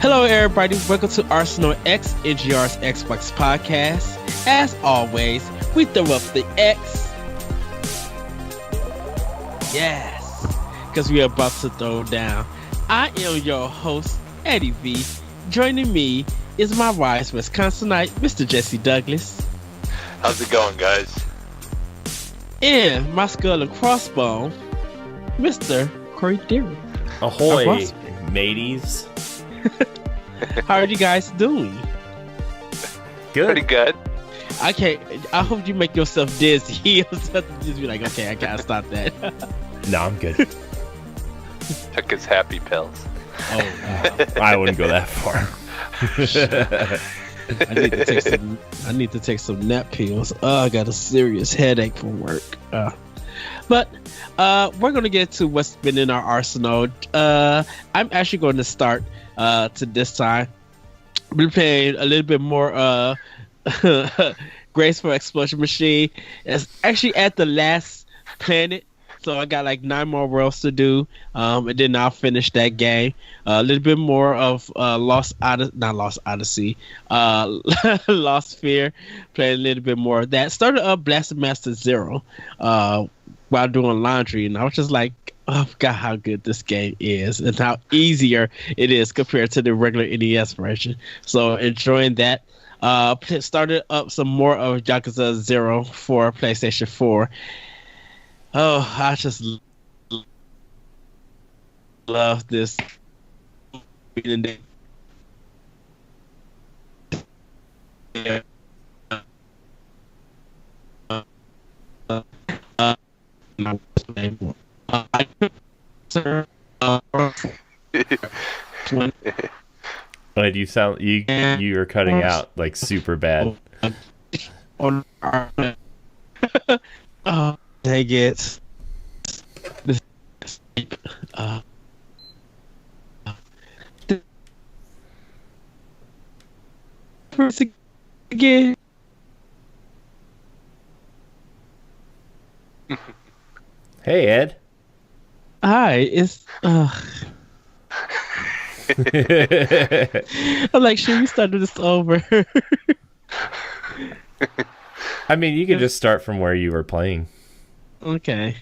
Hello, everybody. Welcome to Arsenal X, NGR's Xbox podcast. As always, we throw up the X. Yes, because we are about to throw down. I am your host, Eddie V. Joining me is my wise Wisconsinite, Mr. Jesse Douglas. How's it going, guys? And my skull and crossbone, Mr. Corey Dirrig. Ahoy, mateys. How are you guys doing? Good. Pretty good. I hope you make yourself dizzy or something. Just be like, okay, I gotta stop that. No, I'm good. Took his happy pills. Oh, wow. I wouldn't go that far. I need to take some nap pills. I got a serious headache from work. But we're gonna get to what's been in our arsenal. I'm actually going to start to this time. We're playing a little bit more Graceful Explosion Machine. It's actually at the last planet, so I got like 9 more worlds to do, and then I'll finish that game. A little bit more of Lost Odyssey, Lost Sphere. Playing a little bit more of that. Started up Blaster Master Zero while doing laundry, and I was just like, oh god, how good this game is and how easier it is compared to the regular NES version. So enjoying that. Started up some more of Yakuza 0 for PlayStation 4. Oh, I just love this. But you sound you are cutting out like super bad. Oh, dang it. Again. Hey, Ed. Hi, it's I'm like, should we start this over? I mean, you can just start from where you were playing. Okay.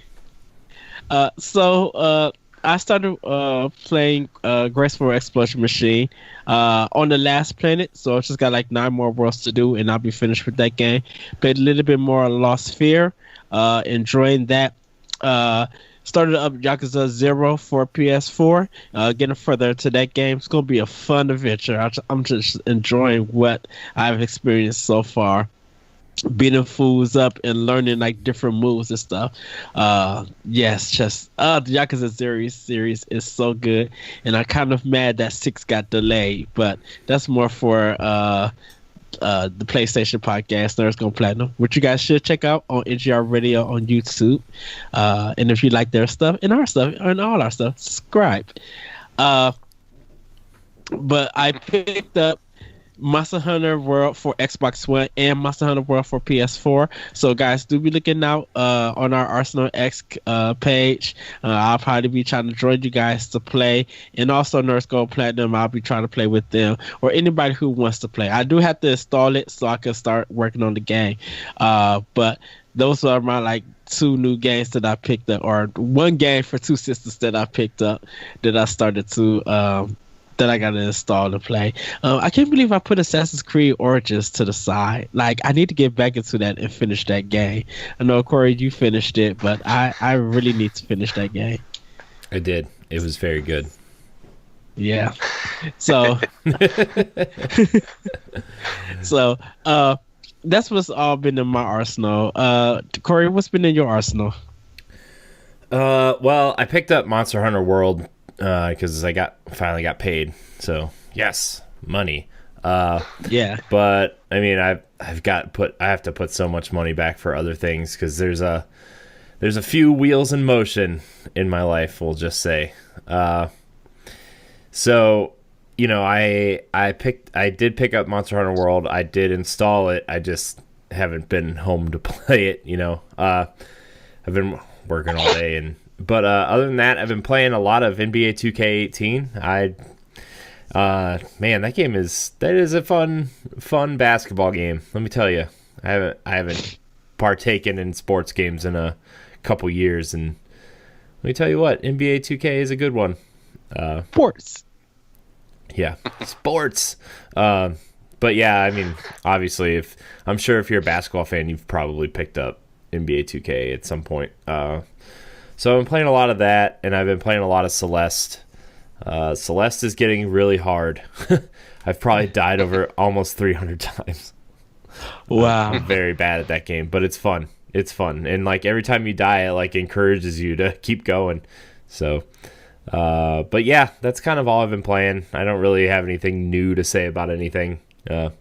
So I started playing Graceful Explosion Machine on the last planet, so I just got like 9 more worlds to do, and I'll be finished with that game. Played a little bit more Lost Sphere, enjoying that. Started up Yakuza 0 for PS4. Getting further to that game, it's gonna be a fun adventure. I'm just enjoying what I've experienced so far. Beating fools up and learning like different moves and stuff. Yes, just the Yakuza series is so good, and I'm kind of mad that 6 got delayed, but that's more for the PlayStation podcast, Nerds Gone Platinum, which you guys should check out on NGR Radio on YouTube. And if you like their stuff and our stuff and all our stuff, subscribe. But I picked up Monster Hunter World for Xbox One and Monster Hunter World for PS4. So guys, do be looking out on our Arsenal X page. I'll probably be trying to join you guys to play, and also Nerds Gold Platinum. I'll be trying to play with them or anybody who wants to play. I do have to install it so I can start working on the game. But those are my like 2 new games that I picked up, or 1 game for 2 sisters that I picked up that I started to that I got to install to play. I can't believe I put Assassin's Creed Origins to the side. Like, I need to get back into that and finish that game. I know, Corey, you finished it, but I really need to finish that game. I did. It was very good. Yeah. So, that's what's all been in my arsenal. Corey, what's been in your arsenal? Well, I picked up Monster Hunter World because I finally got paid. So yes, money. Yeah. But I mean, I have to put so much money back for other things because there's a few wheels in motion in my life. We'll just say. So you know, I did pick up Monster Hunter World. I did install it. I just haven't been home to play it. You know, I've been working all day, but other than that, I've been playing a lot of NBA 2K18. Man, that is a fun basketball game. Let me tell you, I haven't partaken in sports games in a couple years, and let me tell you what, NBA 2K is a good one. Sports. Yeah, sports. But yeah, I mean, obviously, I'm sure if you're a basketball fan, you've probably picked up NBA 2K at some point. So I've been playing a lot of that, and I've been playing a lot of Celeste. Celeste is getting really hard. I've probably died over almost 300 times. Wow. I'm very bad at that game, but it's fun. It's fun. And like every time you die, it like encourages you to keep going. So, but yeah, that's kind of all I've been playing. I don't really have anything new to say about anything. But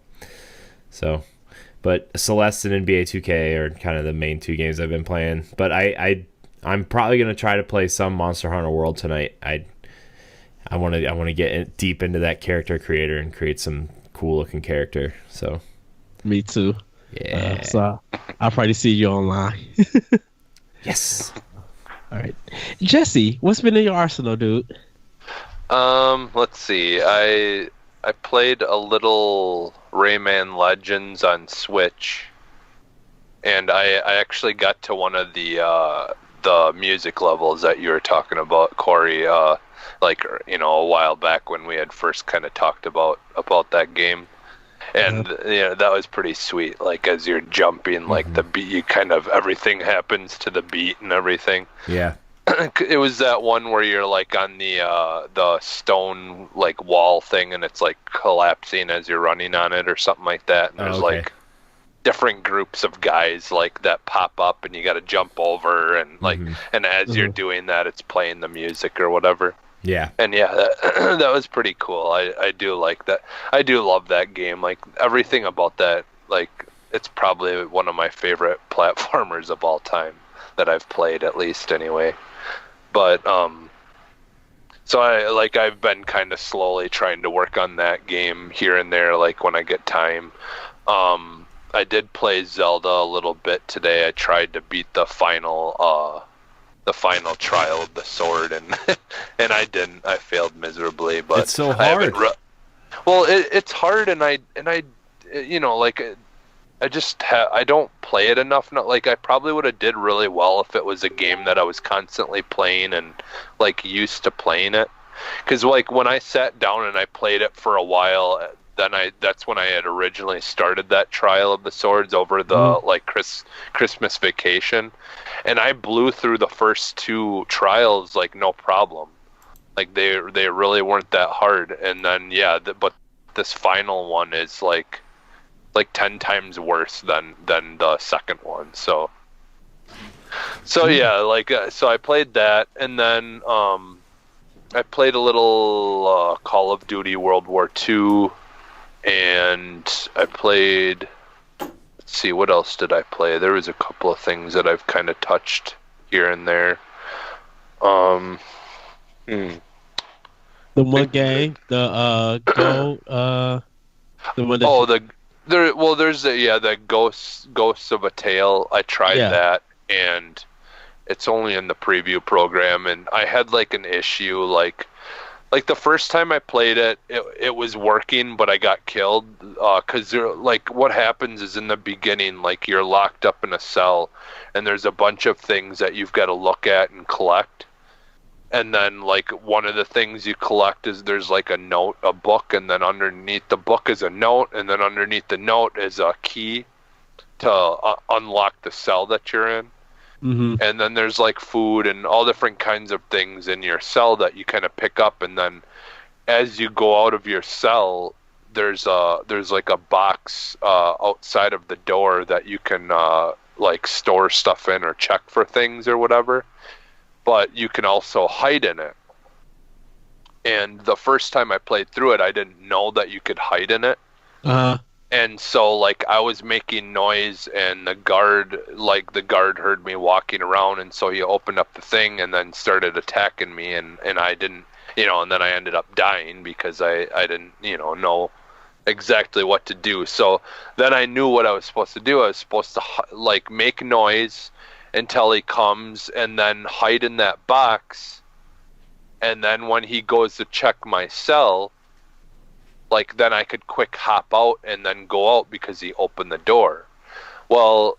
Celeste and NBA 2K are kind of the main two games I've been playing. But I'm probably gonna try to play some Monster Hunter World tonight. I want to get deep into that character creator and create some cool looking character. So, Me too. yeah. So I'll probably see you online. Yes. All right, Jesse, what's been in your arsenal, dude? Let's see. I played a little Rayman Legends on Switch, and I actually got to one of the music levels that you were talking about, Corey. Like, you know, a while back when we had first kind of talked about that game. And you know, that was pretty sweet. Like, as you're jumping, like the beat, you kind of, everything happens to the beat and everything. Yeah. It was that one where you're like on the stone like wall thing, and it's like collapsing as you're running on it or something like that. And there's like different groups of guys like that pop up, and you got to jump over, and like, and as you're doing that, it's playing the music or whatever. Yeah. And yeah, that was pretty cool. I do like that. I do love that game. Like, everything about that, like, it's probably one of my favorite platformers of all time that I've played, at least anyway. But so I've been kind of slowly trying to work on that game here and there, like when I get time. I did play Zelda a little bit today. I tried to beat the final trial of the sword, and and I didn't. I failed miserably. But it's so hard. It's hard, and I you know, like, I don't play it enough. Not like I probably would have did really well if it was a game that I was constantly playing and like used to playing it. Because like when I sat down and I played it for a while, then that's when I had originally started that Trial of the Swords over the like Christmas vacation, and I blew through the first two trials like no problem. Like they really weren't that hard, and then but this final one is like 10 times worse than the second one. So yeah, like so I played that, and then I played a little Call of Duty World War II, and I played, let's see, what else did I play? There was a couple of things that I've kind of touched here and there. The one game, the one that there's the Ghosts of a Tale. I tried that, and it's only in the preview program, and I had like an issue, like the first time I played it, it was working, but I got killed, because like what happens is in the beginning, like you're locked up in a cell, and there's a bunch of things that you've got to look at and collect. And then, like, one of the things you collect is there's, like, a book, and then underneath the book is a note, and then underneath the note is a key to unlock the cell that you're in. And then there's, like, food and all different kinds of things in your cell that you kind of pick up, and then as you go out of your cell, there's like a box outside of the door that you can, like, store stuff in or check for things or whatever. But you can also hide in it. And the first time I played through it, I didn't know that you could hide in it. And so, like, I was making noise, and the guard heard me walking around, and so he opened up the thing and then started attacking me, and I didn't, you know, and then I ended up dying because I didn't, you know exactly what to do. So then I knew what I was supposed to do. I was supposed to, like, make noise until he comes, and then hide in that box, and then when he goes to check my cell, like then I could quick hop out and then go out because he opened the door. Well,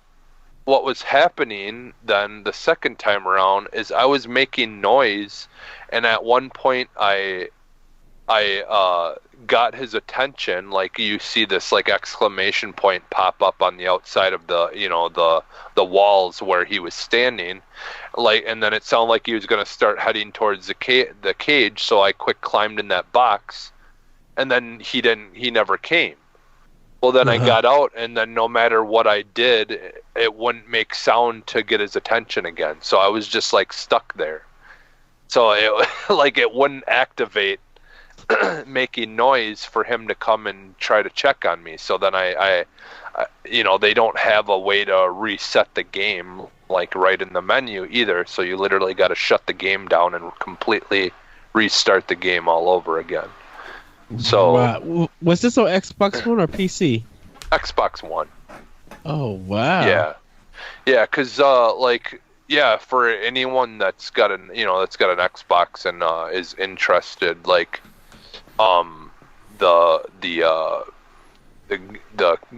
what was happening then the second time around is I was making noise, and at one point I got his attention. Like you see this like exclamation point pop up on the outside of the the walls where he was standing, like, and then it sounded like he was going to start heading towards the cage. So I quick climbed in that box, and then he never came. Well, then I got out, and then no matter what I did, it wouldn't make sound to get his attention again. So I was just like stuck there. So it like it wouldn't activate making noise for him to come and try to check on me. So then I they don't have a way to reset the game like right in the menu either. So you literally got to shut the game down and completely restart the game all over again. So wow. Was this on Xbox One or PC? Xbox One. Oh wow. Yeah, because for anyone that's got an Xbox and is interested, like the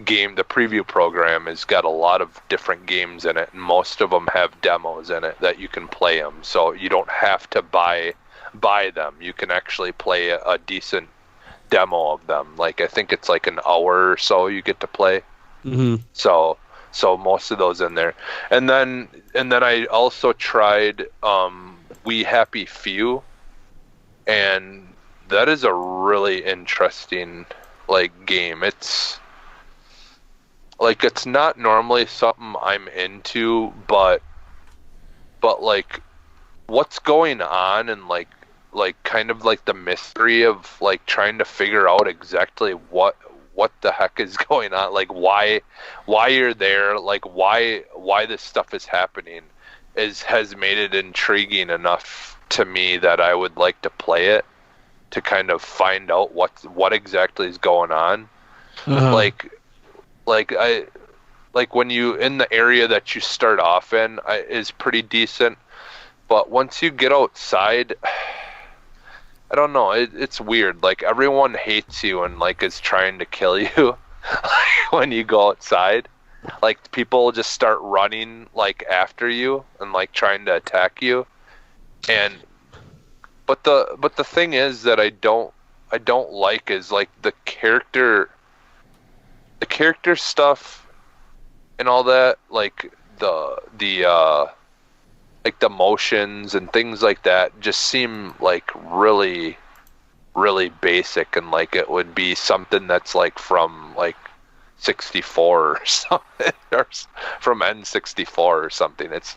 game, the preview program has got a lot of different games in it, and most of them have demos in it that you can play them. So you don't have to buy them. You can actually play a decent demo of them. Like I think it's like an hour or so you get to play. Mm-hmm. So most of those in there, and then I also tried We Happy Few, and that is a really interesting like game. It's not normally something I'm into, but like what's going on and like kind of like the mystery of like trying to figure out exactly what the heck is going on, like why you're there, like why this stuff is happening has made it intriguing enough to me that I would like to play it to kind of find out what exactly is going on. Like when you in the area that you start off in is pretty decent, but once you get outside, I don't know. It's weird. Like everyone hates you and like is trying to kill you when you go outside. Like people just start running like after you and like trying to attack you. But the thing is that I don't like is like the character stuff and all that, like the like the motions and things like that just seem like really, really basic, and like it would be something that's like from like 64 or something, or from N64 or something. It's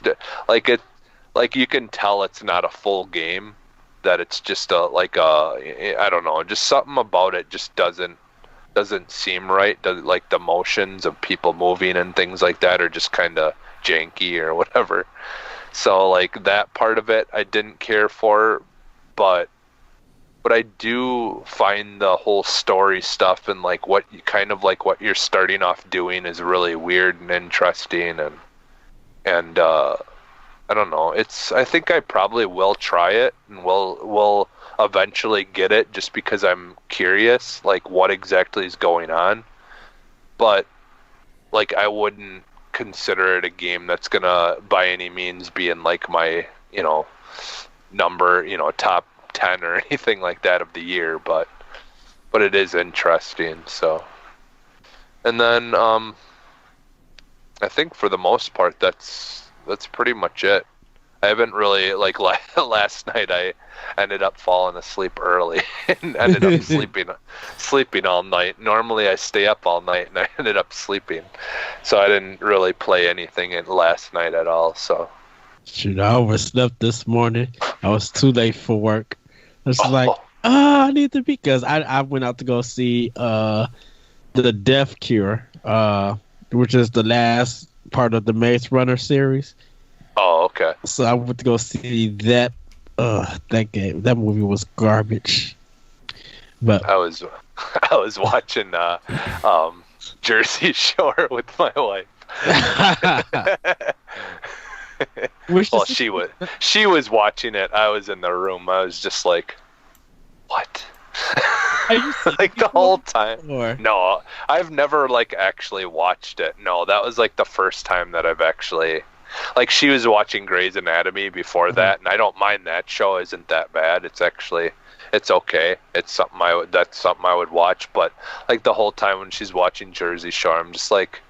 like you can tell it's not a full game, that it's just I don't know, just something about it just doesn't seem right. Like the motions of people moving and things like that are just kind of janky or whatever. So like that part of it I didn't care for, but I do find the whole story stuff and like what you're starting off doing is really weird and interesting, and I don't know. I think I probably will try it and will eventually get it just because I'm curious like what exactly is going on. But like I wouldn't consider it a game that's gonna by any means be in like my number top 10 or anything like that of the year, but it is interesting. So, and then I think for the most part that's pretty much it. I haven't really like last night I ended up falling asleep early and ended up sleeping all night. Normally I stay up all night and I ended up sleeping, so I didn't really play anything last night at all. So shoot, I overslept this morning. I was too late for work. It's I need to be, because I went out to go see the Death Cure, which is the last part of the Maze Runner series. Oh, okay. So I went to go see that. That game, that movie was garbage. But I was watching Jersey Shore with my wife. Well, she was watching it. I was in the room. I was just like, what? Have you seen like it the before? whole time. Or No, I've never like actually watched it. No, that was like the first time that I've actually like she was watching Grey's Anatomy before that, and I don't mind that show. Isn't that bad? It's actually it's okay. It's something that's something I would watch. But like the whole time when she's watching Jersey Shore, I'm just like.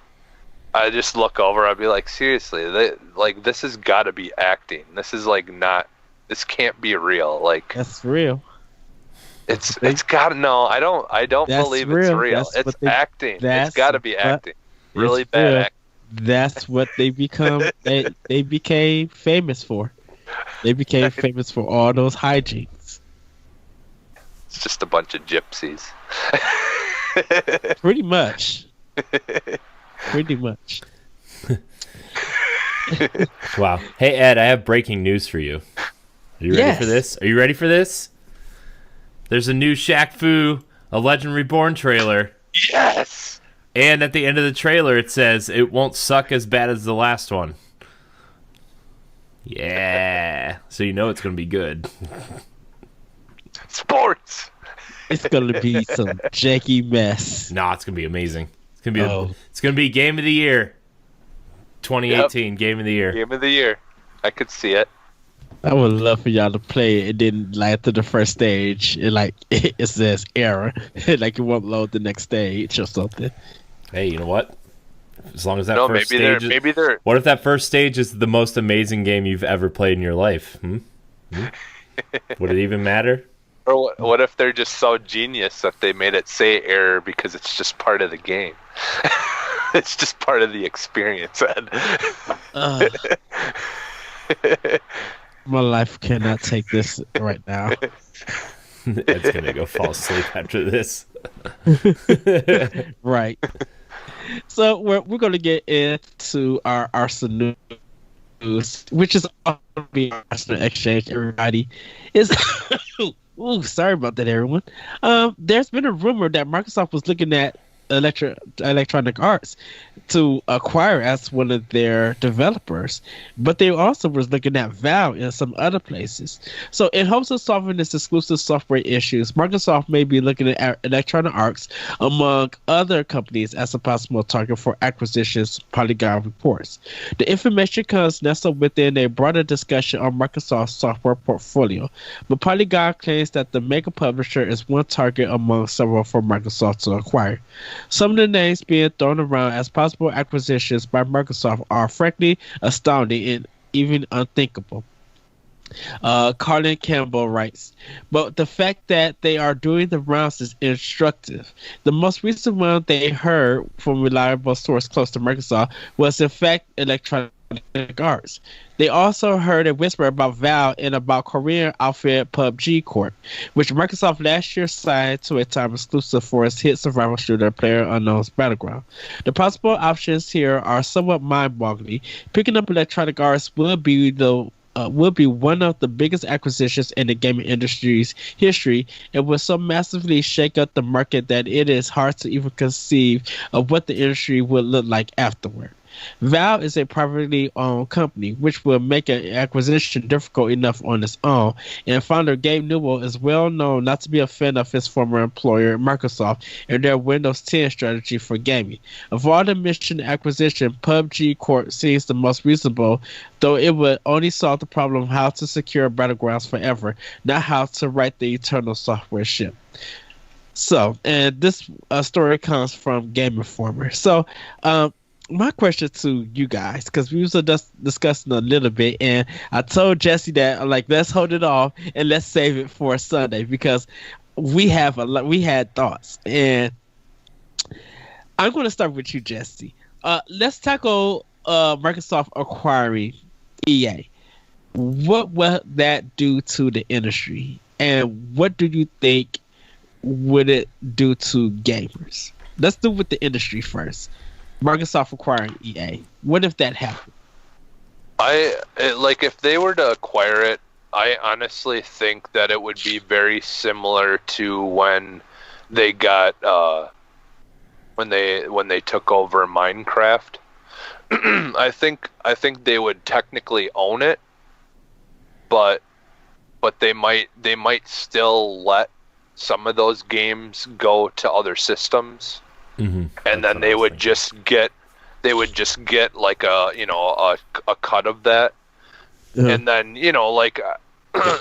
I just look over. I'd be like, seriously, like this has got to be acting. This is like not. This can't be real. Like that's real. it's got to no. I don't That's believe real. it's real. That's It's what they- acting. It's that's got to be what acting. Really it's bad real. acting. That's what they become. They became famous for. They became famous for all those hijinks. It's just a bunch of gypsies. Pretty much. Pretty much. Wow. Hey, Ed, I have breaking news for you. Are you ready Yes. for this? Are you ready for this? There's a new Shaq Fu, A Legend Reborn trailer. Yes. And at the end of the trailer, it says, it won't suck as bad as the last one. Yeah. So you know it's going to be good. Sports. It's gonna be some janky mess. No, it's going to be amazing. It's going to be Oh. it's going to be Game of the Year. 2018 Game of the Year. Game of the year. I could see it. I would love for y'all to play it, and then like after the first stage, it says error, like it won't load the next stage or something. Hey, you know what? As long as that No, first maybe stage maybe they're What if that first stage is the most amazing game you've ever played in your life? Would it even matter? Or what if they're just so genius that they made it say error because it's just part of the game? It's just part of the experience, Ed. My life cannot take this right now. Ed's going to go fall asleep after this. Right. So we're going to get into our Arsenal news, which is going to be Arsenal Exchange. Everybody is. Ooh, sorry about that, everyone. There's been a rumor that Microsoft was looking at Electronic Arts to acquire as one of their developers, but they also was looking at Valve and some other places. So in hopes of solving this exclusive software issues, Microsoft may be looking at Electronic Arts among other companies as a possible target for acquisitions, Polygon reports. The information comes nestled within a broader discussion on Microsoft's software portfolio, but Polygon claims that the mega publisher is one target among several for Microsoft to acquire. Some of the names being thrown around as possible acquisitions by Microsoft are frankly astounding and even unthinkable. Colin Campbell writes, but the fact that they are doing the rounds is instructive. The most recent one they heard from a reliable source close to Microsoft was in fact Electronic Arts. They also heard a whisper about Valve and about Korean outfit PUBG Corp, which Microsoft last year signed to a time exclusive for its hit survival shooter PlayerUnknown's Battleground. The possible options here are somewhat mind-boggling. Picking up Electronic Arts will be one of the biggest acquisitions in the gaming industry's history and will so massively shake up the market that it is hard to even conceive of what the industry would look like afterward. Valve is a privately owned company, which will make an acquisition difficult enough on its own, and founder Gabe Newell is well known not to be a fan of his former employer, Microsoft, and their Windows 10 strategy for gaming. Of all the mentioned acquisition, PUBG Corp seems the most reasonable, though it would only solve the problem of how to secure Battlegrounds forever, not how to write the eternal software ship. So, and this story comes from Game Informer. So, my question to you guys, because we were just discussing a little bit, and I told Jesse that let's hold it off and let's save it for Sunday because we had thoughts, and I'm going to start with you, Jesse. Let's tackle Microsoft acquiring EA. What will that do to the industry, and what do you think would it do to gamers? Let's do with the industry first. Microsoft acquiring EA. What if that happened? If they were to acquire it, I honestly think that it would be very similar to when they got when they took over Minecraft. I think they would technically own it, but they might still let some of those games go to other systems, Mm-hmm. and then they would just get like a cut of that, and then like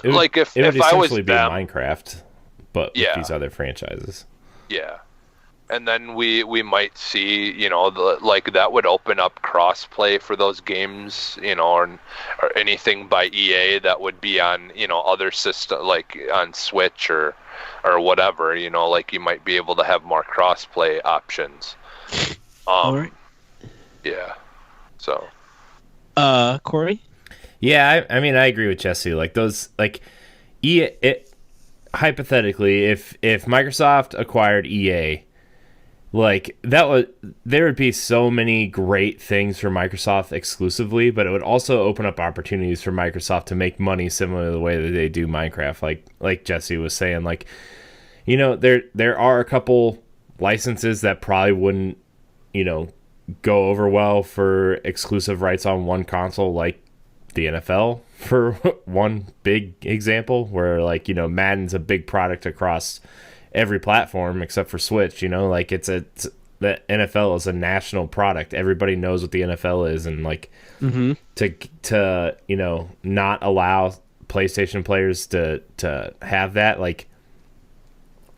like if I was be them, Minecraft, but with these other franchises. Yeah. And then we might see, like that would open up cross-play for those games, or anything by EA that would be on, other system, like on Switch or whatever, like you might be able to have more cross-play options. All right. Yeah. So. Corey? Yeah, I mean, I agree with Jesse. Like those, like hypothetically, if Microsoft acquired EA, like there would be so many great things for Microsoft exclusively, but it would also open up opportunities for Microsoft to make money similar to the way that they do Minecraft. Like Jesse was saying, like, there are a couple licenses that probably wouldn't, go over well for exclusive rights on one console, like the NFL for one big example, where like, Madden's a big product across every platform except for Switch, like the NFL is a national product. Everybody knows what the NFL is, and like to not allow PlayStation players to have that, like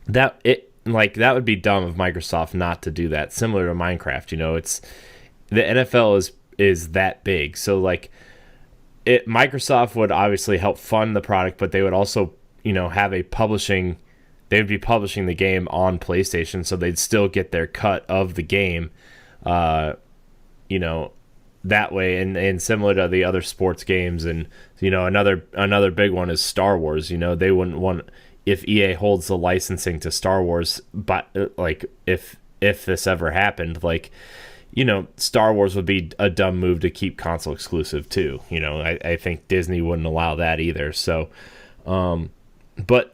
that that would be dumb of Microsoft not to do that. Similar to Minecraft, it's the NFL is that big, so like Microsoft would obviously help fund the product, but they would also have they would be publishing the game on PlayStation, so they'd still get their cut of the game, that way. And similar to the other sports games, and another big one is Star Wars. They wouldn't want, if EA holds the licensing to Star Wars, but like if this ever happened, like Star Wars would be a dumb move to keep console exclusive too. I think Disney wouldn't allow that either. So, but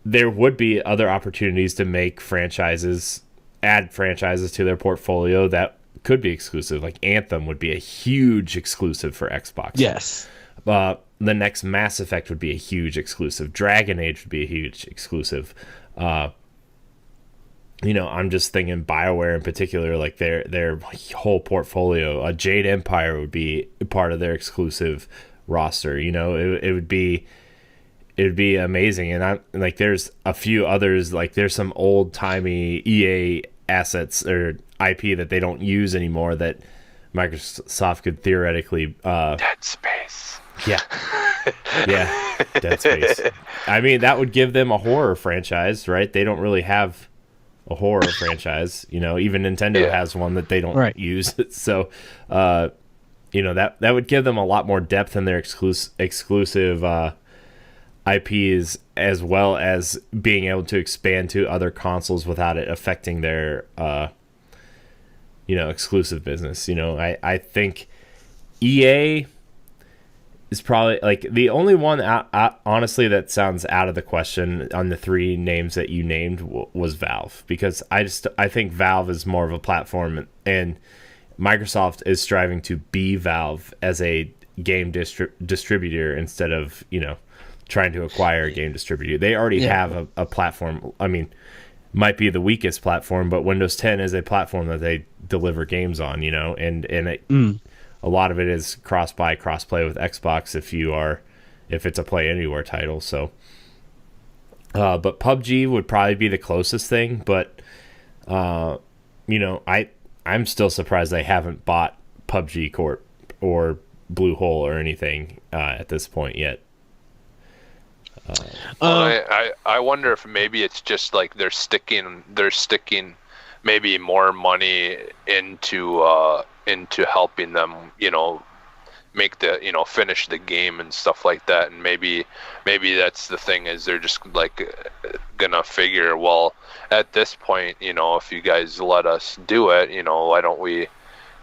there would be other opportunities to add franchises to their portfolio that could be exclusive. Like Anthem would be a huge exclusive for Xbox. Yes. The next Mass Effect would be a huge exclusive. Dragon Age would be a huge exclusive. I'm just thinking BioWare in particular, like their whole portfolio. Jade Empire would be part of their exclusive roster. It would be amazing. And I like there's a few others, like there's some old timey EA assets or IP that they don't use anymore that Microsoft could theoretically Dead Space. Yeah. Yeah. Dead Space. I mean, that would give them a horror franchise, right? They don't really have a horror franchise. Even Nintendo has one that they don't use. So that would give them a lot more depth in their exclusive IPs, as well as being able to expand to other consoles without it affecting their exclusive business. I think EA is probably like the only one honestly that sounds out of the question on the three names that you named was Valve, because I think Valve is more of a platform, and Microsoft is striving to be Valve as a game distributor instead of trying to acquire a game distributor. They already have a platform. I mean, might be the weakest platform, but Windows 10 is a platform that they deliver games on, and a lot of it is cross-play with Xbox if it's a Play Anywhere title. So, but PUBG would probably be the closest thing, but I'm still surprised they haven't bought PUBG Corp or Bluehole or anything at this point yet. I wonder if maybe it's just like they're sticking maybe more money into helping them, make the finish the game and stuff like that, and maybe that's the thing, is they're just like gonna figure, well, at this point, if you guys let us do it, why don't we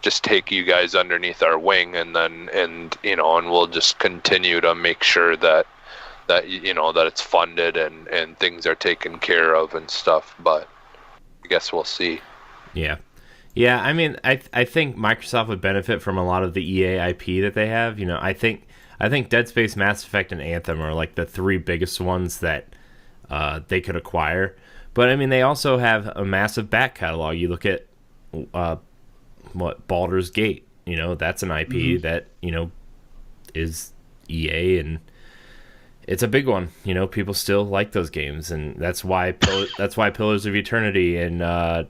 just take you guys underneath our wing, and we'll just continue to make sure that that it's funded and things are taken care of and stuff. But I guess we'll see. Yeah. I mean, I think Microsoft would benefit from a lot of the EA IP that they have. I think Dead Space, Mass Effect, and Anthem are like the three biggest ones that they could acquire. But I mean, they also have a massive back catalog. You look at Baldur's Gate. That's an IP that is EA, and it's a big one. People still like those games, and that's why Pillars of Eternity and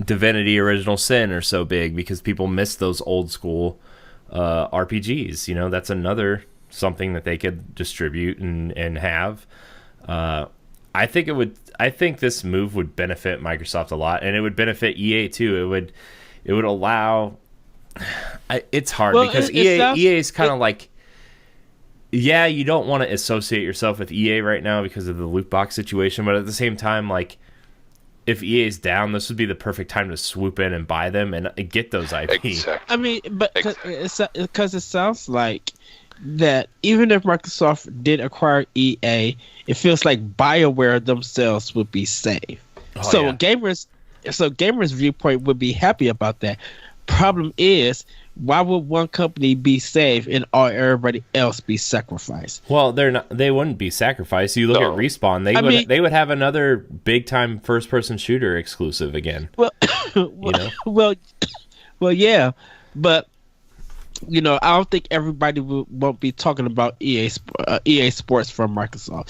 Divinity Original Sin are so big, because people miss those old school RPGs. That's another something that they could distribute and have. I think this move would benefit Microsoft a lot, and it would benefit EA too. It would allow. It's hard because EA is kind of like, yeah, you don't want to associate yourself with EA right now because of the loot box situation, but at the same time, like, if EA is down, this would be the perfect time to swoop in and buy them and get those IP. Exactly. I mean, but because it sounds like that even if Microsoft did acquire EA, it feels like BioWare themselves would be safe. Gamers' viewpoint would be happy about that. Problem is, why would one company be safe and everybody else be sacrificed? Well, they wouldn't be sacrificed. You look at Respawn; they would have another big time first person shooter exclusive again. Well, yeah, but I don't think everybody won't be talking about EA Sports from Microsoft.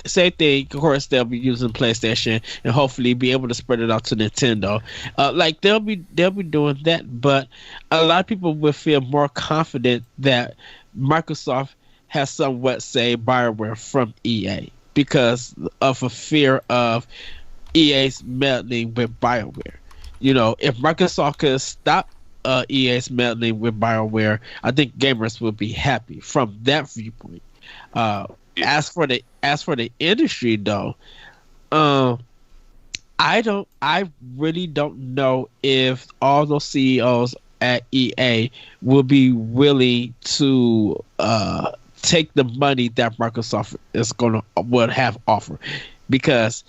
Same thing. Of course, they'll be using PlayStation and hopefully be able to spread it out to Nintendo. They'll be doing that, but a lot of people will feel more confident that Microsoft has somewhat saved BioWare from EA because of a fear of EA's meddling with BioWare. If Microsoft could stop EA's meddling with BioWare, I think gamers will be happy from that viewpoint. As for the industry, though, I really don't know if all those CEOs at EA will be willing to take the money that Microsoft would have offered, because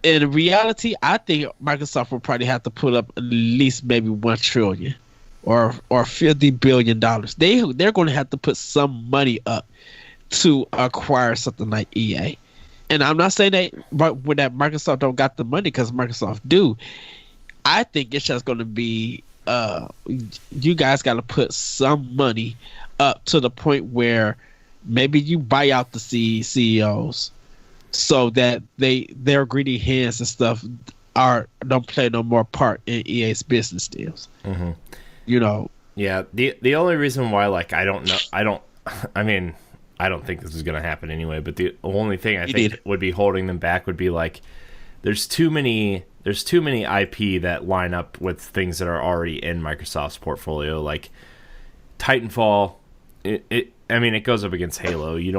in reality, I think Microsoft will probably have to put up at least maybe $1 trillion or $50 billion. They're going to have to put some money up to acquire something like EA. And I'm not saying that Microsoft don't got the money, because Microsoft do. I think it's just going to be you guys got to put some money up to the point where maybe you buy out the CEOs, so that their greedy hands and stuff don't play no more part in EA's business deals. Mm-hmm. Yeah. The only reason why, I don't know, I don't think this is going to happen anyway. But the only thing I think would be holding them back would be there's too many IP that line up with things that are already in Microsoft's portfolio, like Titanfall. It goes up against Halo. You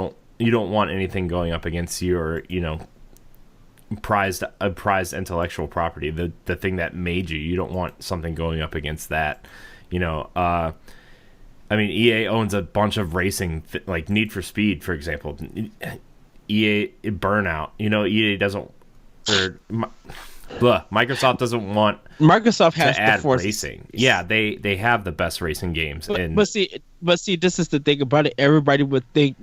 don't want anything going up against your, prized intellectual property, the thing that made you. You don't want something going up against that. EA owns a bunch of racing, like Need for Speed, for example. EA Burnout. EA doesn't, Microsoft doesn't want. Microsoft has to add the Forza racing. Yeah, they have the best racing games. But see, this is the thing about it. Everybody would think.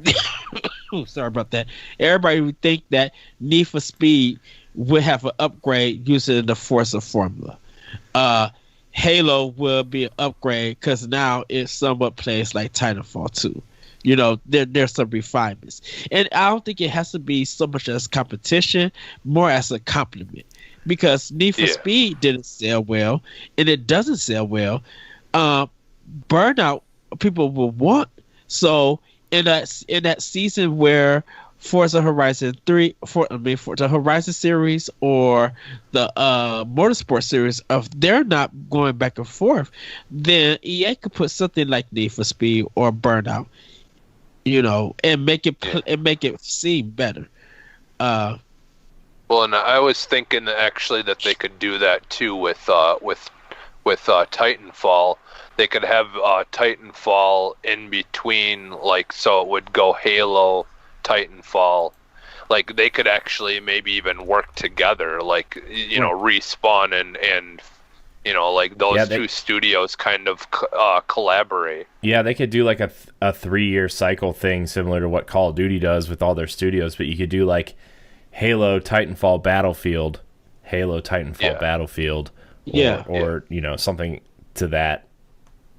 Sorry about that. Everybody would think that Need for Speed would have an upgrade using the Forza formula. Halo will be an upgrade because now it somewhat plays like Titanfall 2. There's some refinements. And I don't think it has to be so much as competition, more as a compliment. Because Need for Speed didn't sell well, and it doesn't sell well. Burnout, people will want. So in that season where Forza Horizon 3, for the Horizon series or the Motorsport series, if they're not going back and forth, then EA could put something like Need for Speed or Burnout, and make it seem better. Well, and I was thinking actually that they could do that too with Titanfall. They could have Titanfall in between, so it would go Halo, Titanfall. They could actually maybe even work together, Respawn and like those two studios kind of collaborate. Yeah, they could do like a 3-year cycle thing similar to what Call of Duty does with all their studios, but you could do like Halo, Titanfall, Battlefield, Battlefield, or something to that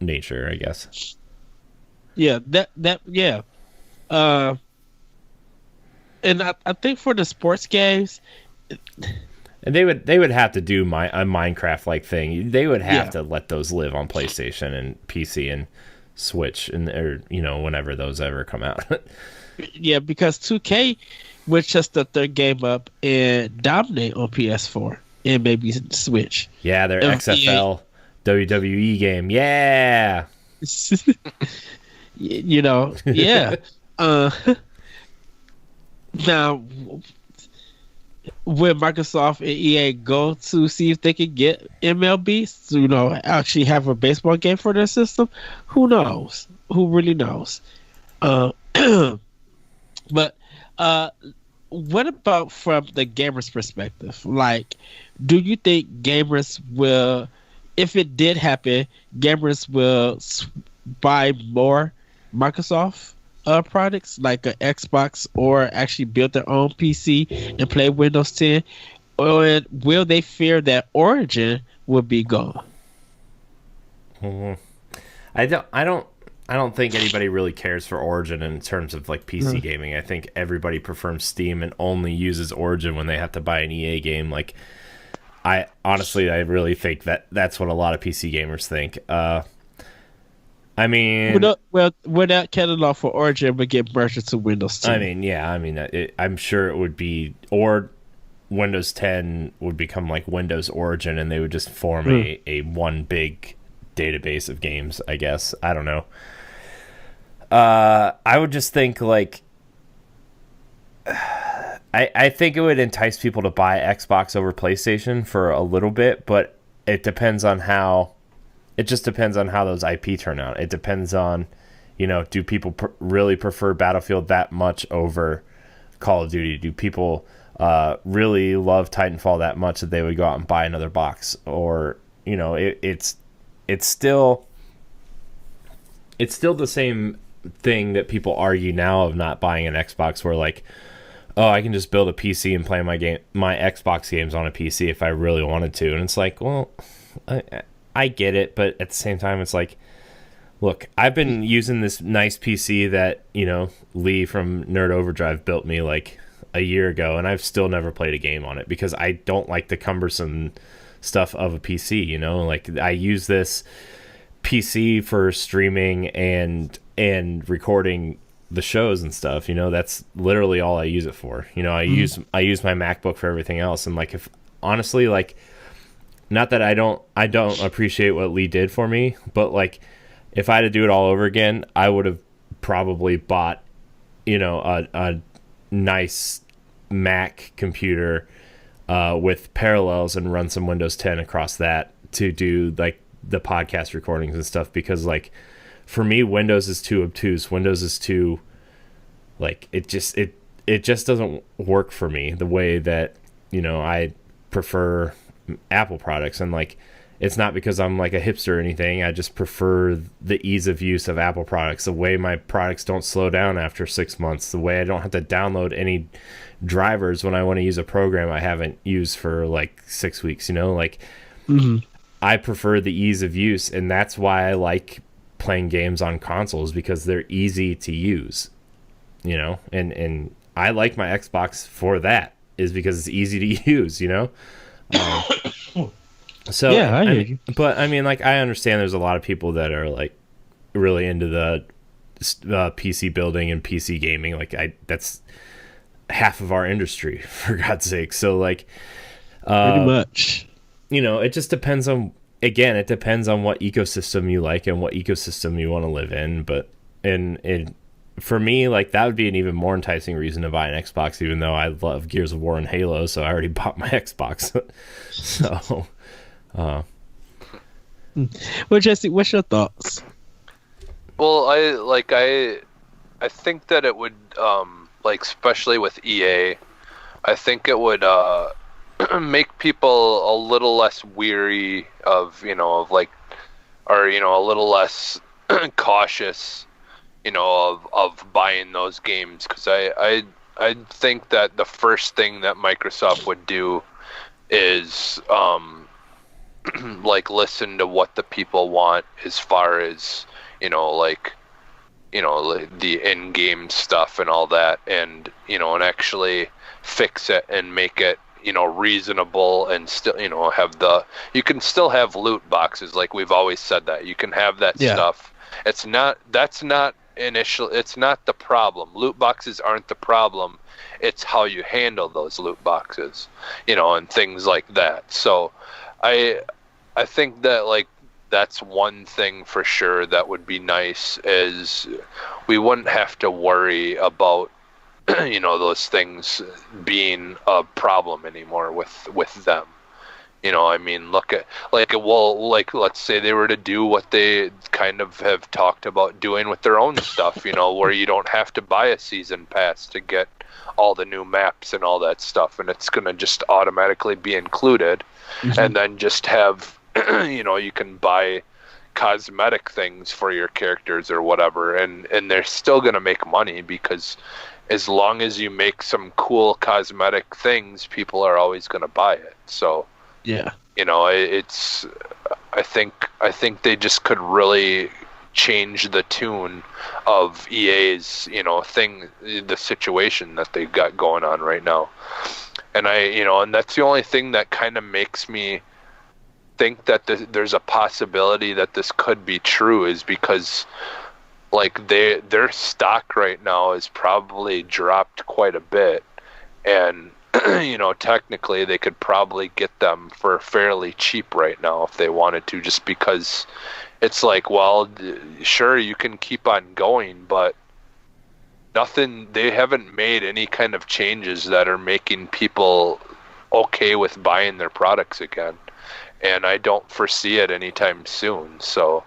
nature, I guess. Yeah, and I think for the sports games, and they would have to do a Minecraft like thing. They would have to let those live on PlayStation and PC and Switch, or whenever those ever come out. Yeah, because 2K would just the third game up and dominate on PS4 and maybe Switch. Yeah, their XFL WWE game. Yeah. Yeah. Now, will Microsoft and EA go to see if they can get MLB to, actually have a baseball game for their system? Who knows? Who really knows? But what about from the gamers' perspective? Like, do you think gamers will, if it did happen, gamers will buy more Microsoft products like an Xbox, or actually build their own PC and play Windows 10, or will they fear that Origin will be gone? I don't think anybody really cares for Origin in terms of like PC gaming. I think everybody prefers Steam and only uses Origin when they have to buy an EA game. Like, I really think that's what a lot of PC gamers think. I mean, would that catalog for Origin would get merged to Windows 10? I mean, yeah. I mean, I'm sure it would be, or Windows 10 would become like Windows Origin, and they would just form a one big database of games, I guess. I don't know. I would just think like, I think it would entice people to buy Xbox over PlayStation for a little bit, but it depends on how. It just depends on how those IP turn out. It depends on, do people really prefer Battlefield that much over Call of Duty? Do people really love Titanfall that much that they would go out and buy another box? Or, it's still the same thing that people argue now of not buying an Xbox, where like, oh, I can just build a PC and play my Xbox games on a PC if I really wanted to. And it's like, well, I get it, but at the same time, it's like, look, I've been using this nice PC that, Lee from Nerd Overdrive built me like a year ago, and I've still never played a game on it because I don't like the cumbersome stuff of a PC, Like, I use this PC for streaming and recording the shows and stuff, that's literally all I use it for. I use my MacBook for everything else, and like, if honestly, like, not that I don't appreciate what Lee did for me, but like, if I had to do it all over again, I would have probably bought, a nice Mac computer with Parallels and run some Windows 10 across that to do like the podcast recordings and stuff, because like, for me, Windows is too obtuse. Windows is too, like, it just doesn't work for me the way that, I prefer Apple products. And like, it's not because I'm like a hipster or anything. I just prefer the ease of use of Apple products, the way my products don't slow down after 6 months, the way I don't have to download any drivers when I want to use a program I haven't used for like 6 weeks, like, I prefer the ease of use, and that's why I like playing games on consoles, because they're easy to use, and I like my Xbox for that, is because it's easy to use, So yeah, I hear you. But I mean, like, I understand there's a lot of people that are like really into the PC building and PC gaming. Like, that's half of our industry, for God's sake. So like, pretty much, it just depends on. Again, it depends on what ecosystem you like and what ecosystem you want to live in. But for me, like, that would be an even more enticing reason to buy an Xbox, even though I love Gears of War and Halo, so I already bought my Xbox. So, well, Jesse, what's your thoughts? Well, I think that it would, like, especially with EA, I think it would make people a little less weary of, of like, or, a little less cautious, of buying those games. Because I think that the first thing that Microsoft would do is like listen to what the people want as far as like the in-game stuff and all that, and and actually fix it and make it reasonable, and still you can still have loot boxes, like we've always said, that you can have that stuff. It's not the problem. Loot boxes aren't the problem. It's how you handle those loot boxes, and things like that. So I think that, like, that's one thing for sure that would be nice, is we wouldn't have to worry about those things being a problem anymore with them. I mean, look at, like, let's say they were to do what they kind of have talked about doing with their own stuff, where you don't have to buy a season pass to get all the new maps and all that stuff, and it's going to just automatically be included. Mm-hmm. And then just have, you can buy cosmetic things for your characters or whatever, and they're still going to make money, because as long as you make some cool cosmetic things, people are always going to buy it. So yeah, it's, I think they just could really change the tune of EA's the situation that they've got going on right now. And and that's the only thing that kind of makes me think that there's a possibility that this could be true, is because, like, their stock right now is probably dropped quite a bit, and technically they could probably get them for fairly cheap right now if they wanted to, just because it's like, well, sure, you can keep on going, but they haven't made any kind of changes that are making people okay with buying their products again, and I don't foresee it anytime soon. So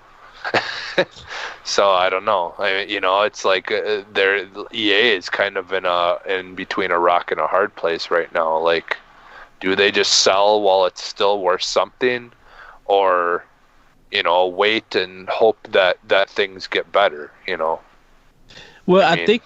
so I don't know. It's like EA is kind of in between a rock and a hard place right now. Like, do they just sell while it's still worth something, or wait and hope that things get better? Well, I think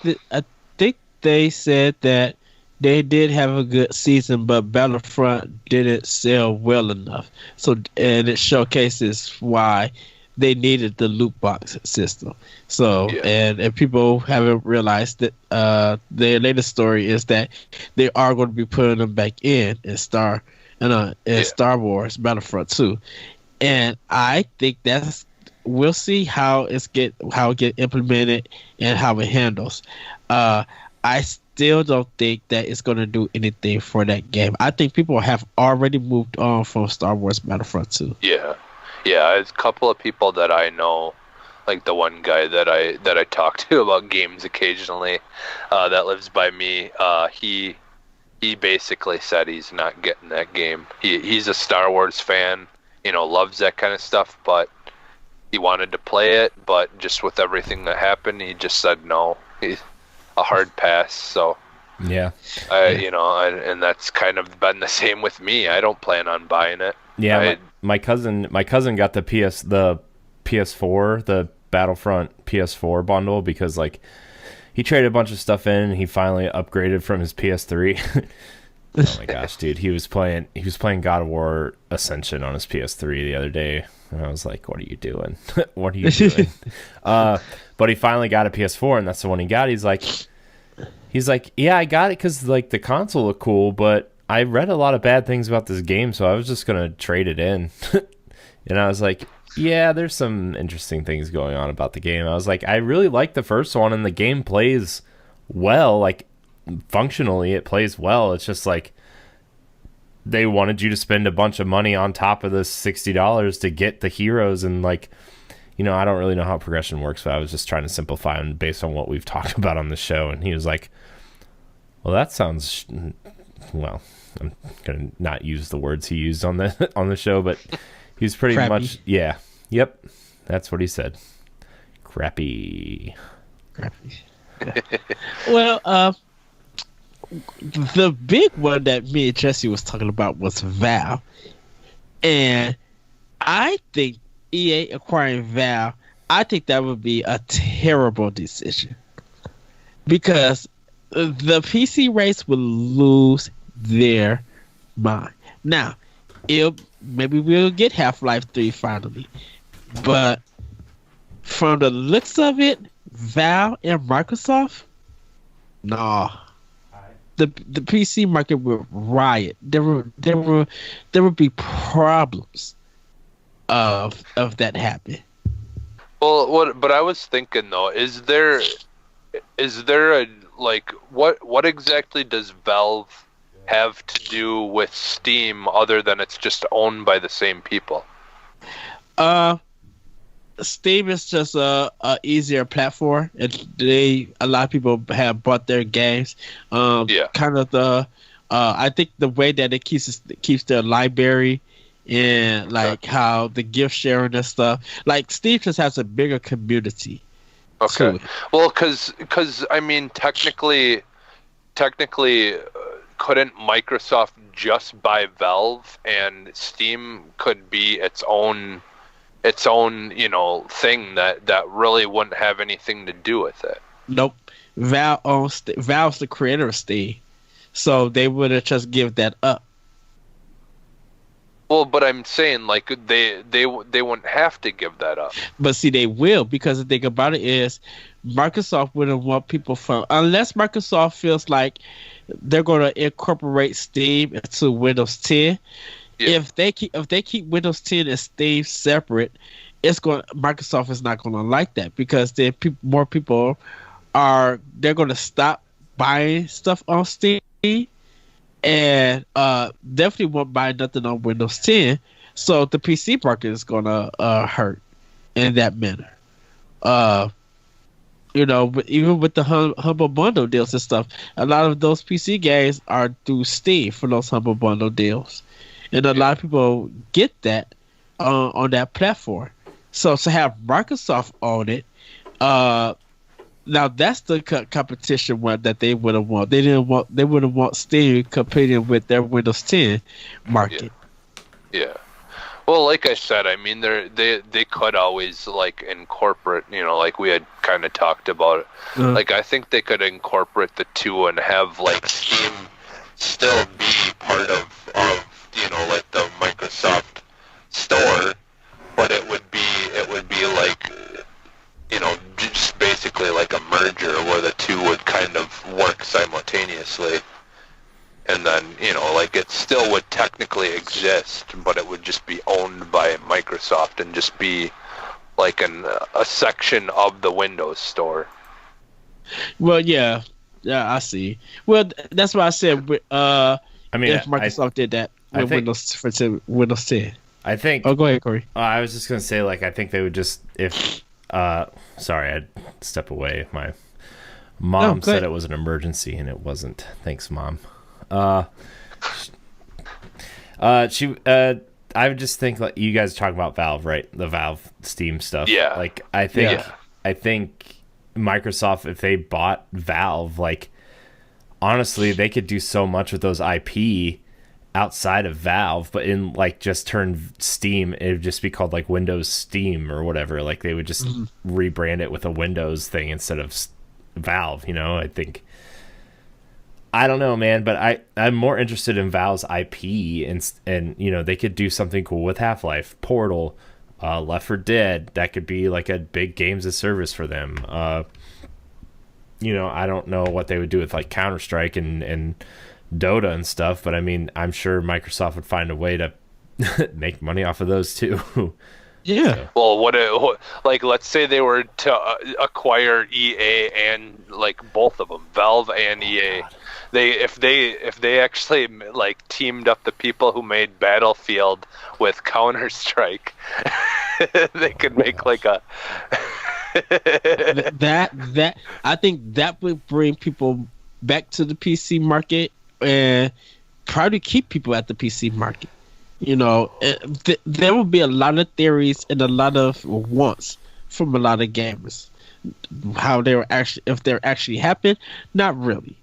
they said that they did have a good season, but Battlefront didn't sell well enough. So, and it showcases why they needed the loot box system. So, and people haven't realized that their latest story is that they are going to be putting them back in Star Wars Battlefront 2. And I think we'll see how it get implemented and how it handles. I still don't think that it's going to do anything for that game. I think people have already moved on from Star Wars Battlefront 2. Yeah, a couple of people that I know, like the one guy that I talk to about games occasionally, that lives by me. He basically said he's not getting that game. He's a Star Wars fan, loves that kind of stuff, but he wanted to play it, but just with everything that happened, he just said no. He's a hard pass. So yeah, and that's kind of been the same with me. I don't plan on buying it. Yeah, my cousin got the PS4, the Battlefront PS4 bundle, because, like, he traded a bunch of stuff in and he finally upgraded from his PS3. Oh my gosh, dude, he was playing God of War Ascension on his PS3 the other day, and I was like, what are you doing? What are you doing? But he finally got a PS4, and that's the one he got. He's like, yeah, I got it because, like, the console looked cool, but I read a lot of bad things about this game, so I was just going to trade it in. And I was like, yeah, there's some interesting things going on about the game. I was like, I really like the first one, and the game plays well. Like, functionally, it plays well. It's just like they wanted you to spend a bunch of money on top of this $60 to get the heroes, and, like, I don't really know how progression works, but I was just trying to simplify them based on what we've talked about on the show. And he was like, well, that sounds... Well, I'm going to not use the words he used on the show, but he's pretty Crappy. much... Yeah. Yep. That's what he said. Crappy. Well, the big one that me and Jesse was talking about was Valve, and I think EA acquiring Valve, I think that would be a terrible decision because the PC race will lose their mind. Now, maybe we'll get Half-Life 3 finally, but from the looks of it, Valve and Microsoft, nah. The PC market would riot. There would be problems of that happening. Well, but I was thinking though, is there a like what exactly does Valve have to do with Steam other than it's just owned by the same people? Steam is just a easier platform. A lot of people have bought their games. Kind of I think the way that it keeps their library and like how the gift sharing and stuff. Like Steam just has a bigger community. Okay. Well, because I mean, technically, couldn't Microsoft just buy Valve and Steam could be its own thing that really wouldn't have anything to do with it? Nope. Valve's the creator of Steam, so they would have just give that up. Well, but I'm saying like they wouldn't have to give that up. But see, they will, because the thing about it is Microsoft wouldn't want people unless Microsoft feels like they're going to incorporate Steam into Windows 10. Yeah. If they keep Windows 10 and Steam separate, Microsoft is not going to like that, because then more people they're going to stop buying stuff on Steam and definitely won't buy nothing on Windows 10. So the PC market is going to hurt in that manner. But even with the Humble Bundle deals and stuff, a lot of those PC games are through Steam for those Humble Bundle deals. And a lot of people get that on that platform. So to have Microsoft on it, now that's the competition one that they would have want. They wouldn't want Steam competing with their Windows 10 market. Yeah. Well, like I said, I mean, they could always like incorporate, like we had kind of talked about. Like I think they could incorporate the two and have like Steam still be part of like the Microsoft store, but it would be like, just basically like a merger where the two would kind of work simultaneously. And then, like it still would technically exist, but it would just be owned by Microsoft and just be like a section of the Windows store. Well, yeah, I see. Well, that's why I said, if Microsoft did that with Windows 10. I think. Oh, go ahead, Corey. I was just gonna say, like, I think they would just sorry, I'd step away. My mom said it was an emergency, and it wasn't. Thanks, Mom. I would just think, like, you guys talking about Valve, right? The Valve Steam stuff. Yeah. Like, I think Microsoft, if they bought Valve, like, honestly, they could do so much with those IP outside of Valve, but in like just turn Steam, it would just be called like Windows Steam or whatever. Like they would just rebrand it with a Windows thing instead of Valve. I think. I don't know, man, but I'm more interested in Valve's IP and they could do something cool with Half-Life, Portal, Left 4 Dead. That could be like a big games as service for them. I don't know what they would do with like Counter-Strike and Dota and stuff, but I mean, I'm sure Microsoft would find a way to make money off of those too. Yeah. Well, like let's say they were to acquire EA and like both of them, Valve and EA. God. If they actually like teamed up the people who made Battlefield with Counter-Strike, they could make like a that I think that would bring people back to the PC market and probably keep people at the PC market. There will be a lot of theories and a lot of wants from a lot of gamers. How if they're actually happen, not really.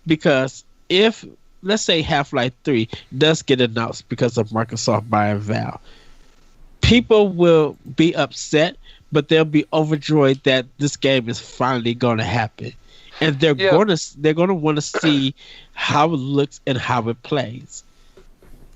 because if, let's say, Half-Life 3 does get announced because of Microsoft buying Valve, people will be upset, but they'll be overjoyed that this game is finally going to happen, and they're going to want to see how it looks and how it plays.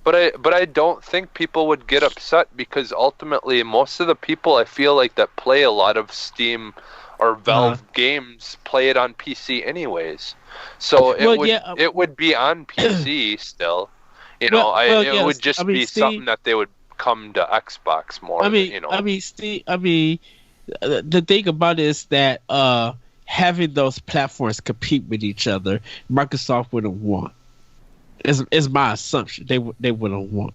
But I don't think people would get upset, because ultimately most of the people I feel like that play a lot of Steam or Valve games play it on PC anyways. So it would be on PC still. It would just be something that they would come to Xbox more. The thing about it is that having those platforms compete with each other, Microsoft wouldn't want. Is my assumption. They wouldn't want.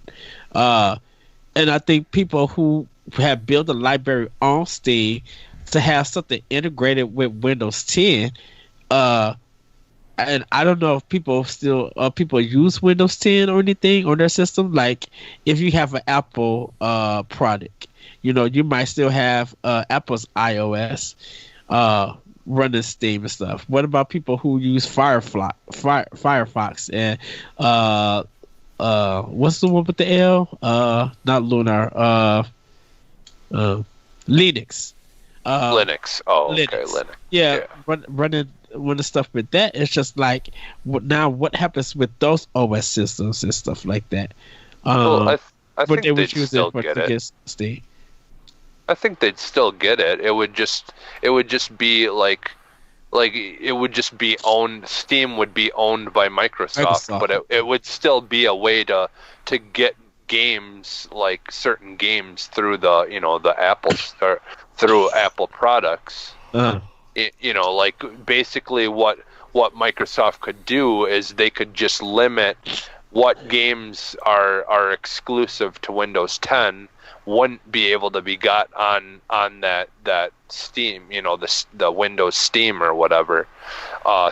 And I think people who have built a library on Steam to have something integrated with Windows 10, and I don't know if people use Windows 10 or anything on their system. Like, if you have an Apple product, you might still have Apple's iOS running Steam and stuff. What about people who use Firefox and what's the one with the L? Not Lunar. Linux. Linux. Oh, Linux. Okay, Linux. Yeah. Running the stuff with that. It's just like, now what happens with those OS systems and stuff like that? I think they would they'd still get it. Steam. I think they'd still get it. It would just be like it would just be owned. Steam would be owned by Microsoft. But it would still be a way to get games, like certain games, through the Apple or through Apple products. Like basically what Microsoft could do is they could just limit what games are exclusive to Windows 10 wouldn't be able to be got on that Steam, the Windows Steam or whatever,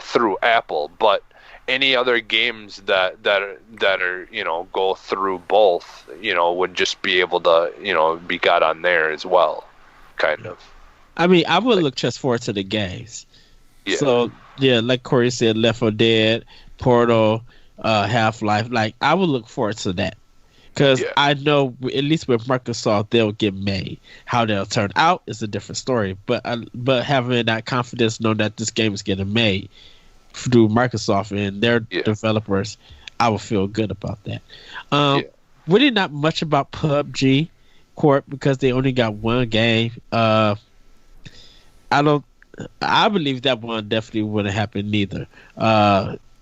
through Apple. But any other games that are go through both, would just be able to be got on there as well, kind of. I mean, I would look just forward to the games. Yeah. So yeah, like Corey said, Left 4 Dead, Portal, Half-Life. Like, I would look forward to that. Because I know, at least with Microsoft, they'll get made. How they'll turn out is a different story. But having that confidence, knowing that this game is getting made through Microsoft and their developers, I would feel good about that. Really not much about PUBG Corp, because they only got one game. I believe that one definitely wouldn't happen neither.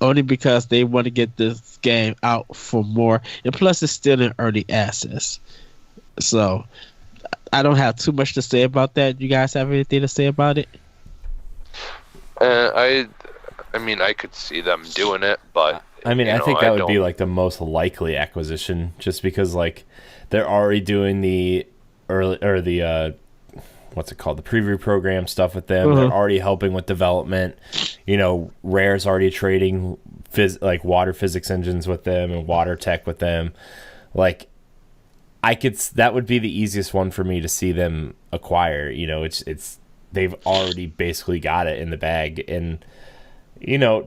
Only because they want to get this game out for more, and plus it's still in early access. So I don't have too much to say about that. You guys have anything to say about it? I mean, I could see them doing it, but I mean, I think that would be like the most likely acquisition, just because like they're already doing the early or the what's it called, the preview program stuff with them. They're already helping with development. Rare's already trading like water physics engines with them and water tech with them. Like, that would be the easiest one for me to see them acquire. It's they've already basically got it in the bag, and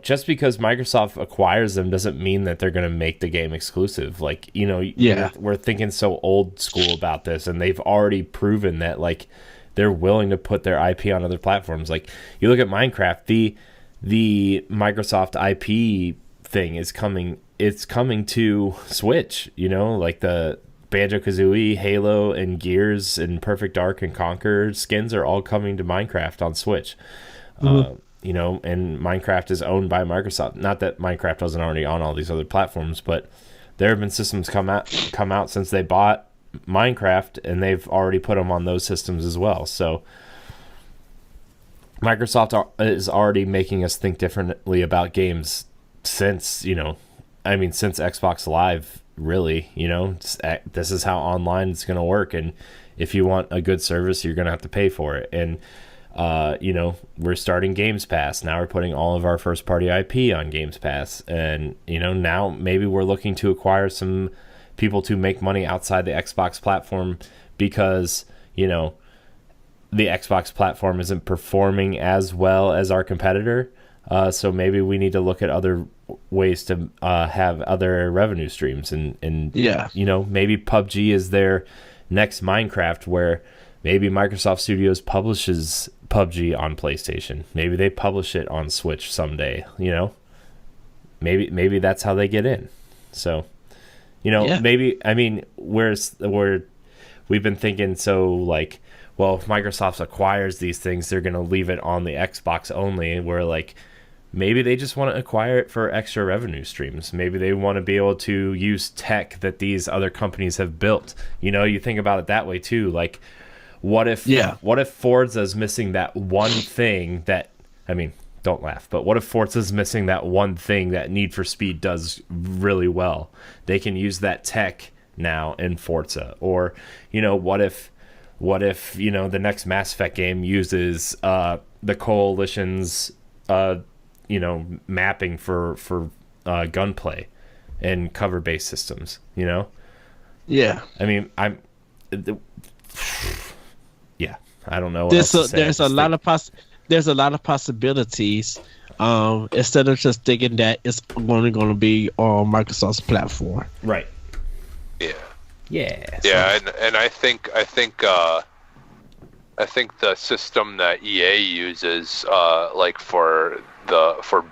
just because Microsoft acquires them doesn't mean that they're going to make the game exclusive. Like, we're thinking so old school about this, and they've already proven that like they're willing to put their IP on other platforms. Like, you look at Minecraft, the Microsoft IP thing is coming. It's coming to Switch. Like the Banjo-Kazooie, Halo, and Gears, and Perfect Dark and Conquer skins are all coming to Minecraft on Switch. And Minecraft is owned by Microsoft. Not that Minecraft wasn't already on all these other platforms, but there have been systems come out since they bought Minecraft, and they've already put them on those systems as well. So Microsoft is already making us think differently about games since since Xbox Live, really. This is how online it's going to work, and if you want a good service, you're going to have to pay for it. And we're starting Games Pass. Now we're putting all of our first party IP on Games Pass, and now maybe we're looking to acquire some people to make money outside the Xbox platform, because the Xbox platform isn't performing as well as our competitor. So maybe we need to look at other ways to have other revenue streams, and maybe PUBG is their next Minecraft, where maybe Microsoft Studios publishes PUBG on PlayStation. Maybe they publish it on Switch someday. Maybe that's how they get in. So, maybe, I mean, we've been thinking, so like, well, if Microsoft acquires these things, they're going to leave it on the Xbox only, where like, maybe they just want to acquire it for extra revenue streams. Maybe they want to be able to use tech that these other companies have built. You think about it that way too. Like, what if Forza's missing that one thing that, I mean, don't laugh, but what if Forza's missing that one thing that Need for Speed does really well? They can use that tech now in Forza. Or, what if the next Mass Effect game uses the Coalition's mapping for gunplay and cover-based systems, Yeah. I mean, I don't know what there's a lot of possibilities, instead of just thinking that it's only going to be on Microsoft's platform. Right. Yeah, and I think the system that EA uses, like for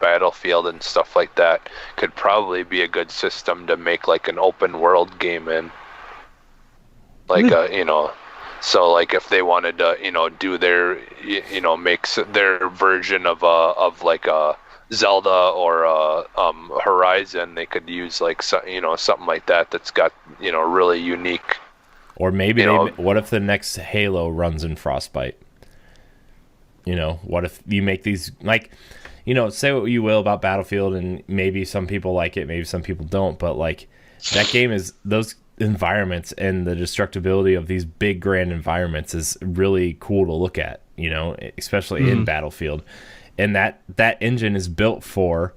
Battlefield and stuff like that, could probably be a good system to make like an open world game in. Like so like if they wanted to do their make their version of like a Zelda or Horizon, they could use like something like that that's got really unique. Or maybe what if the next Halo runs in Frostbite? What if you make these, like, say what you will about Battlefield, and maybe some people like it, maybe some people don't, but like that game is, those environments and the destructibility of these big grand environments is really cool to look at, especially in Battlefield. And that engine is built for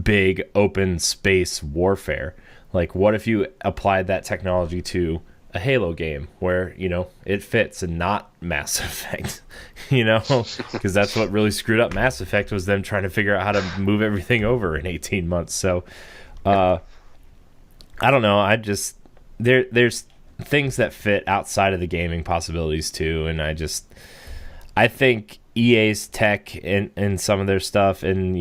big open space warfare. Like, what if you applied that technology to a Halo game where it fits, and not Mass Effect? Because that's what really screwed up Mass Effect, was them trying to figure out how to move everything over in 18 months. So I don't know, there's things that fit outside of the gaming possibilities too, and I think EA's tech and some of their stuff, and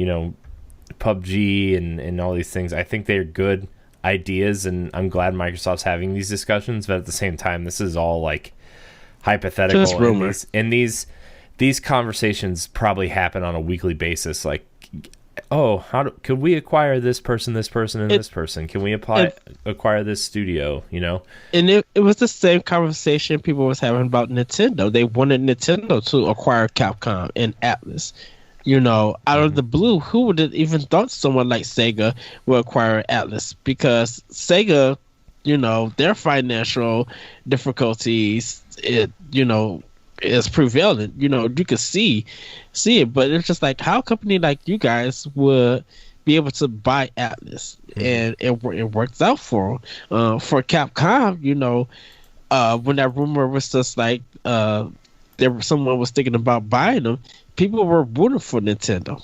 PUBG and all these things, I think they're good ideas, and I'm glad Microsoft's having these discussions. But at the same time, this is all like hypothetical, just rumors. And these conversations probably happen on a weekly basis. Like, could we acquire this person, and this person? Can we acquire this studio? And it was the same conversation people was having about Nintendo. They wanted Nintendo to acquire Capcom and Atlas. Out of the blue, who would have even thought someone like Sega would acquire Atlas? Because Sega, their financial difficulties, is prevalent. You could see it, but it's just like, how a company like you guys would be able to buy Atlas, and it works out for them. For Capcom, when that rumor was just like someone was thinking about buying them, people were rooting for Nintendo.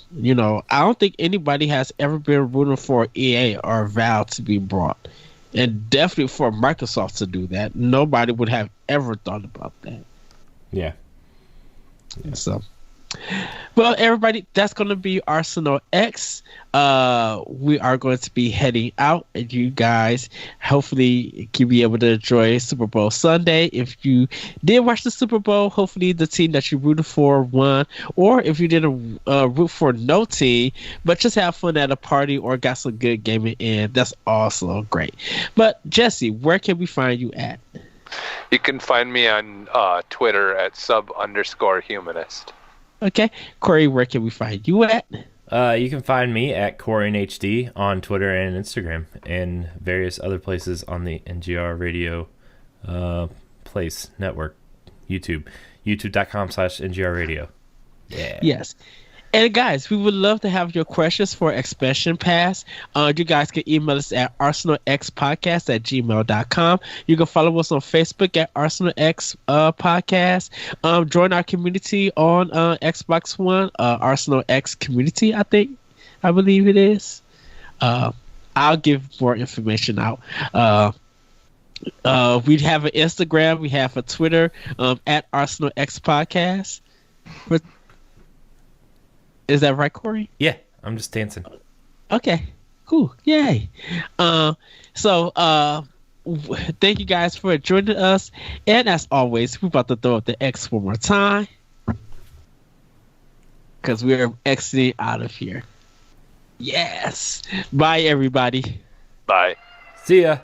I don't think anybody has ever been rooting for EA or Valve to be brought, and definitely for Microsoft to do that. Nobody would have ever thought about that. Yeah. So, well, everybody, that's going to be Arsenal X. We are going to be heading out, and you guys hopefully can be able to enjoy Super Bowl Sunday. If you did watch the Super Bowl, hopefully the team that you rooted for won, or if you didn't root for no team, but just have fun at a party or got some good gaming in, that's also great. But Jesse, where can we find you at? You can find me on Twitter at @sub_humanist. Okay. Corey, where can we find you at? You can find me at CoreyNHD on Twitter and Instagram, and various other places on the NGR Radio place network, YouTube, youtube.com/NGR Radio. Yeah. Yes. And guys, we would love to have your questions for Expansion Pass. You guys can email us at arsenalxpodcast@gmail.com. You can follow us on Facebook at ArsenalX Podcast. Join our community on Xbox One, Arsenal X Community, I believe it is. I'll give more information out. We have an Instagram, we have a Twitter at Arsenal X Podcast. Is that right, Corey? Yeah, I'm just dancing. Okay, cool, yay! So thank you guys for joining us, and as always, we're about to throw up the X one more time because we're exiting out of here. Yes. Bye, everybody. Bye. See ya.